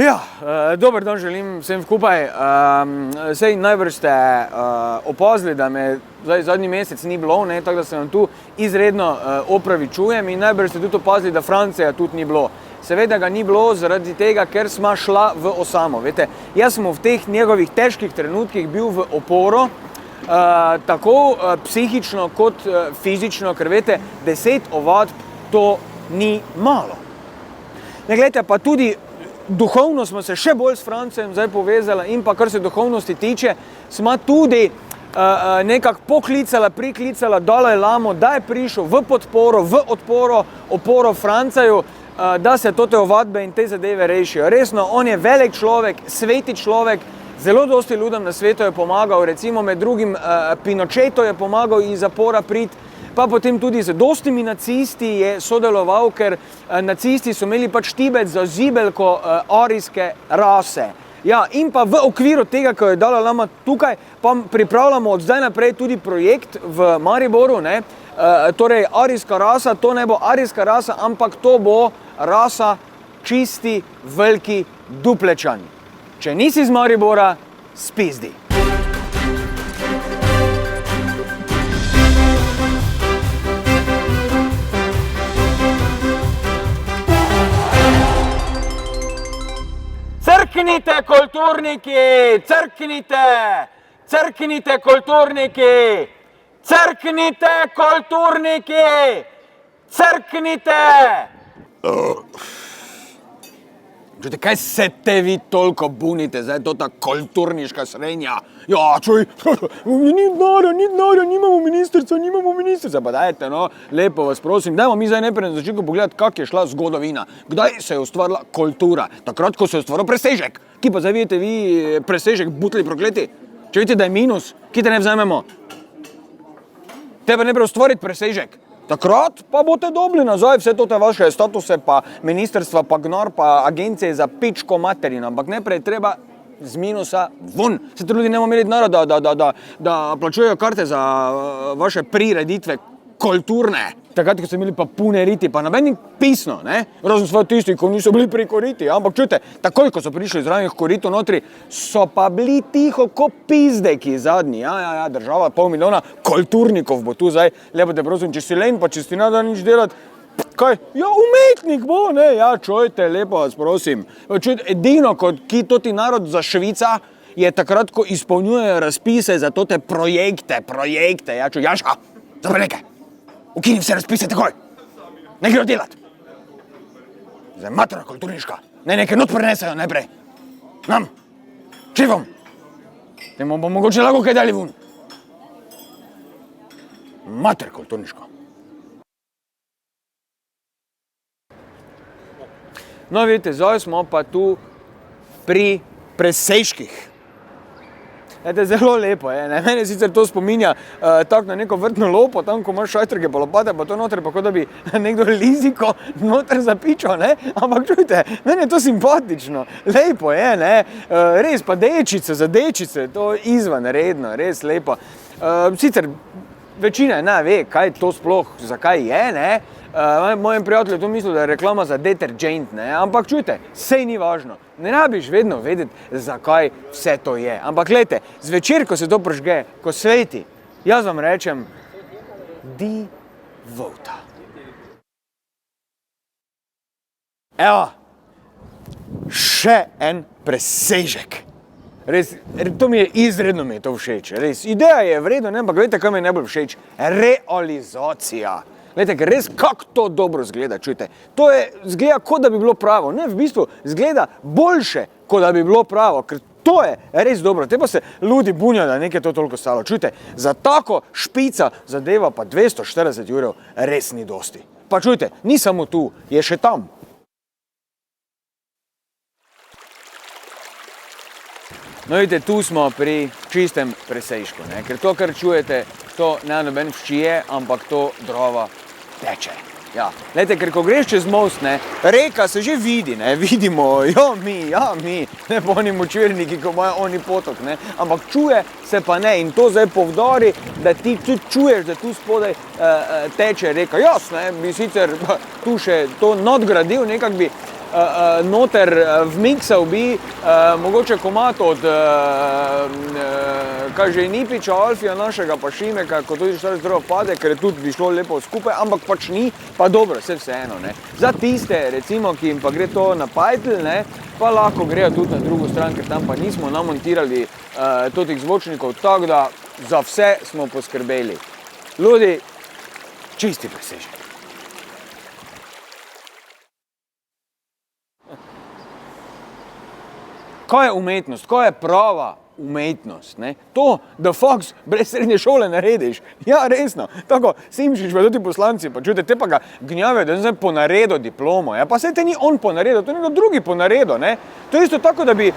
Ja, dober dan želim vsem skupaj. Sej najbrž ste opazili, da me zadnji mesec ni bilo, tako da se vam tu izredno opravičujem in najbrž ste tudi opazili, da Francija tudi ni bilo. Seveda ga ni bilo zaradi tega, ker sva šla v osamo. Vete, jaz sem v teh njegovih težkih trenutkih bil v oporo, tako psihično kot fizično, ker vete, 10 ovadb to ni malo. Ne, gledajte, pa tudi duhovno smo se še bolj s Francijem zdaj povezali in pa kar se duhovnosti tiče, sva tudi nekako priklicala Dalaj Lamo, da je prišel v podporo, v oporo Franciju, da se te ovadbe in te zadeve rešijo. Resno, on je velik človek, sveti človek, zelo dosti ljudem na svetu je pomagal, recimo med drugim Pinochetu je pomagal iz zapora priti, pa potem tudi z dostimi nacisti je sodeloval, ker nacisti so imeli pač Tibet za zibelko arijske rase. Ja, in pa v okviru tega, ko je Dalaj Lama tukaj, pa pripravljamo od zdaj naprej tudi projekt v Mariboru, ne? Torej arijska rasa, to ne bo arijska rasa, ampak to bo rasa čisti veliki duplečani. Če nisi iz Maribora, spizdi. Crknite, kulturniki! Crknite! Crknite, kulturniki! Crknite, kulturniki! Crknite! Čujte, kaj se te vi toliko bunite, zdaj to ta kulturniška srenja? Ja, čuj, ni denarja, nimamo ministrica, pa dajte, no, lepo vas prosim, dajmo mi zdaj najprej na začetku pogledati, kak je šla zgodovina, kdaj se je ustvarila kultura, takrat, ko se je ustvaril presežek, ki pa zdaj vidite vi presežek butli prokleti, če vidite, da je minus, ki te ne vzamemo, treba najprej ustvariti presežek. Takrat pa boste dobili nazaj vse te vaše statuse, pa ministrstva, pa gnar, pa agencije za pičko materino, ampak najprej treba z minusa ven. Se te ljudi ne bomo imeli denarja, da plačujejo karte za vaše prireditve kulturne. Takrat, ko so imeli pa pune riti, pa nobenih pisno, ne? Razen svoje tisti, ko niso bili pri koriti, ampak čujte, takoj, ko so prišli zranih koritov notri, so pa bili tiho ko pizdeki zadnji. Ja, država, 500 000 kulturnikov bo tu zdaj, lepo te prosim, če si len, pa če si nada nič delati, kaj? Ja, umetnik bo, ne? Ja, čujte, lepo vas prosim. Čujte, edino, ki to ti narod za Švica, je takrat, ko izpolnjujejo razpise za te projekte, ja, čuj, Jaška, zapre nekaj. Ukini vse razpise takoj. Ne grejo delati. Zdaj matura kulturniška. Ne, nekaj not prenesejo najprej. Nam. Čivom. Temu bo mogoče lahko kaj dali vun. Mater kulturniška. No, vidite, zdaj smo pa tu pri presežkih. Zelo lepo je, ne? Mene sicer to spominja tako na neko vrtno lopo, tam ko imaš šajtrke pa lopate, pa to noter, pa kot da bi nekdo liziko noter zapičal, ne? Ampak čujte, mene je to simpatično, lepo je, ne? Res pa dečice za dečice, to izvanredno, res lepo. Sicer večina ne ve, kaj to sploh, zakaj je, ne? Mojem prijatelju to mislil, da je reklama za detergent, ne? Ampak čujte, sej ni važno. Ne rabiš vedno vedeti, zakaj vse to je. Ampak gledajte, zvečer, ko se to prižge, ko sveti, jaz vam rečem, di vota. Evo, še en presežek. Res, to mi je izredno mi je to všeč. Res, ideja je vredno, ne? Ampak gledajte, kaj mi je najbolj všeč. Realizacija. Gledajte, ker res kako to dobro zgleda, čujte. To je, zgleda, kot da bi bilo pravo. Ne, v bistvu zgleda boljše, kot da bi bilo pravo, ker to je res dobro. Te pa se ljudi bunjajo, da nekaj to toliko stalo. Čujte, za tako špica zadeva pa 240 € res ni dosti. Pa čujte, ni samo tu, je še tam. No, vidite, tu smo pri čistem presežku, ne? Ker to, kar čujete, to ne noben vščije, ampak to Drava teče. Ja, gledajte, ker ko greš čez most, ne, reka se že vidi, ne, vidimo, mi, ne pa oni močvirniki, ko imajo oni potok, ne, ampak čuje se pa ne in to zdaj povdori, da ti tudi čuješ, da tu spodaj teče reka. Jaz, ne, bi sicer tu še to nadgradil, nekako bi noter vmiksal bi mogoče komad od Nipiča, Alfija našega pa Šimeka, ko tudi štari zdravo pade, ker tudi bi šlo lepo skupaj, ampak pač ni, pa dobro, vseeno, ne. Za tiste, recimo, ki jim pa gre to na pajtel, ne, pa lahko grejo tudi na drugo stran, ker tam pa nismo namontirali totih zvočnikov, tako da za vse smo poskrbeli. Ljudi, čisti presežek. Kaj je umetnost? Kaj je prava umetnost? Ne? To, da Fox brez srednje šole narediš. Ja, resno. Tako, Simšič, pa tudi poslanci, pa čujte, te pa ga gnjave, da je zdaj ponaredil diplomo. Ja? Pa saj te ni on ponaredil, to je nekdo drugi ponaredil. Ne? To je isto tako, da bi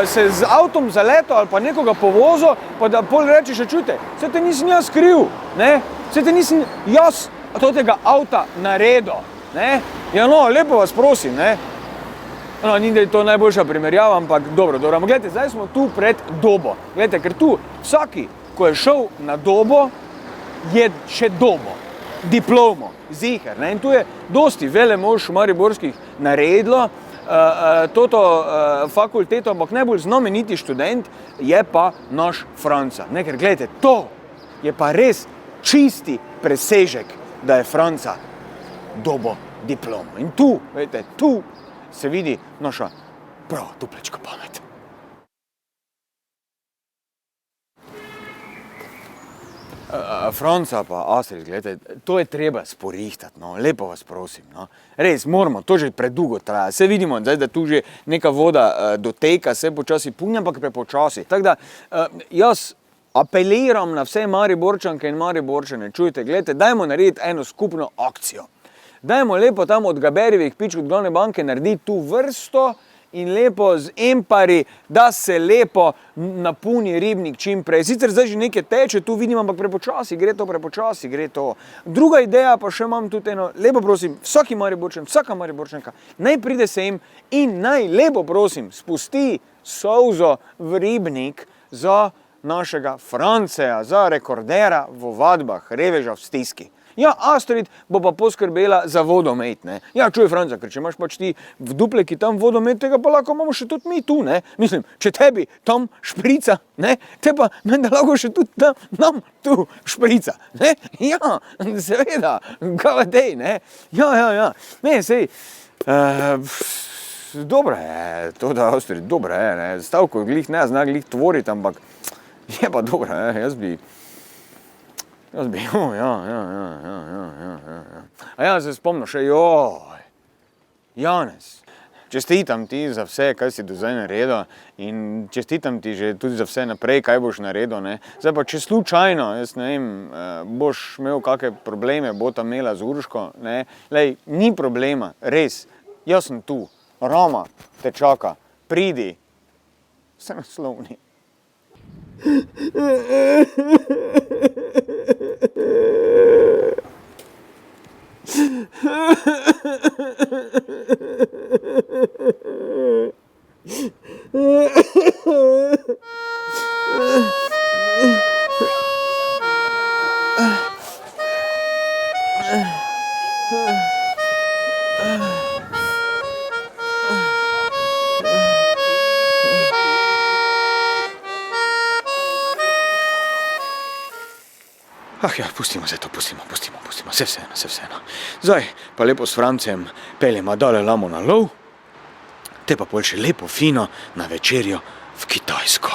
se z avtom zaletel ali pa nekoga povozil, pa da pol rečeš, čujte, saj te nisem jaz kriv. Ne? Saj te nisem jaz tega avta naredil. Ne? Ja, no, lepo vas prosim, ne? No, ni da je to najboljša primerjava, ampak dobro. Ampak gledajte, zdaj smo tu pred Dobo. Gledajte, ker tu vsaki, ko je šel na Dobo, je še Dobo, diplomo, ziher. Ne? In tu je dosti velemož mariborskih naredilo toto fakulteto, ampak najbolj znameniti študent je pa naš Franca. Ne? Ker gledajte, to je pa res čisti presežek, da je Franca dobo diplomo. In tu, gledajte, tu se vidi naša prav duplečka pamet. Franca pa Astrid, gledajte, to je treba sporihtati, no, lepo vas prosim, no. Res, moramo, to že predugo traja. Saj vidimo, zdaj, da tu že neka voda doteka, se počasi punja, ampak prepočasi. Tako da, jaz apeliram na vse Mariborčanke in Mariborčane, čujte, gledajte, dajmo narediti eno skupno akcijo. Dajmo lepo tam od Gaberjevih pič od glavne banke narediti tu vrsto in lepo z empari, da se lepo napuni ribnik čim prej. Sicer zdaj že nekaj teče, tu vidim, ampak prepočasi gre to. Druga ideja pa še imam tudi eno, lepo prosim, vsaki Mariborčan, vsaka Mariborčanka, naj pride se jim in naj lepo prosim spusti solzo v ribnik za našega Franceja, za rekordera v ovadbah, reveža v stiski. Ja, Astrid bo pa poskrbela za vodomet, ne. Ja, čuj, Franca, ker če imaš pač ti v dupleki tam vodomet, tega pa lahko imamo še tudi mi tu, ne. Mislim, če tebi tam šprica, ne, te pa menda lahko še tudi tam nam tu šprica, ne. Ja, seveda, kaj dej, ne. Ja. Ne, sej, dobro je, to da Astrid, dobro je, ne. Stavko glih ne zna glih tvoriti, ampak je pa dobro, ne, jaz bi, ja. A ja, se spomnim še, Janez, čestitam ti za vse, kaj si do zdaj naredil in čestitam ti že tudi za vse naprej, kaj boš naredil, ne. Zdaj pa, če slučajno, jaz ne vem, boš imel kakšne probleme, bo tam imela z Urško, ne, lej, ni problema, res, jaz sem tu, Roma te čaka, pridi, se naslovni. Ah ja, pustimo se to, pustimo, vse vseeno. Zdaj pa lepo s Francem peljemo Dalaj Lamo na lov, te pa pol še lepo fino na večerjo v Kitajsko.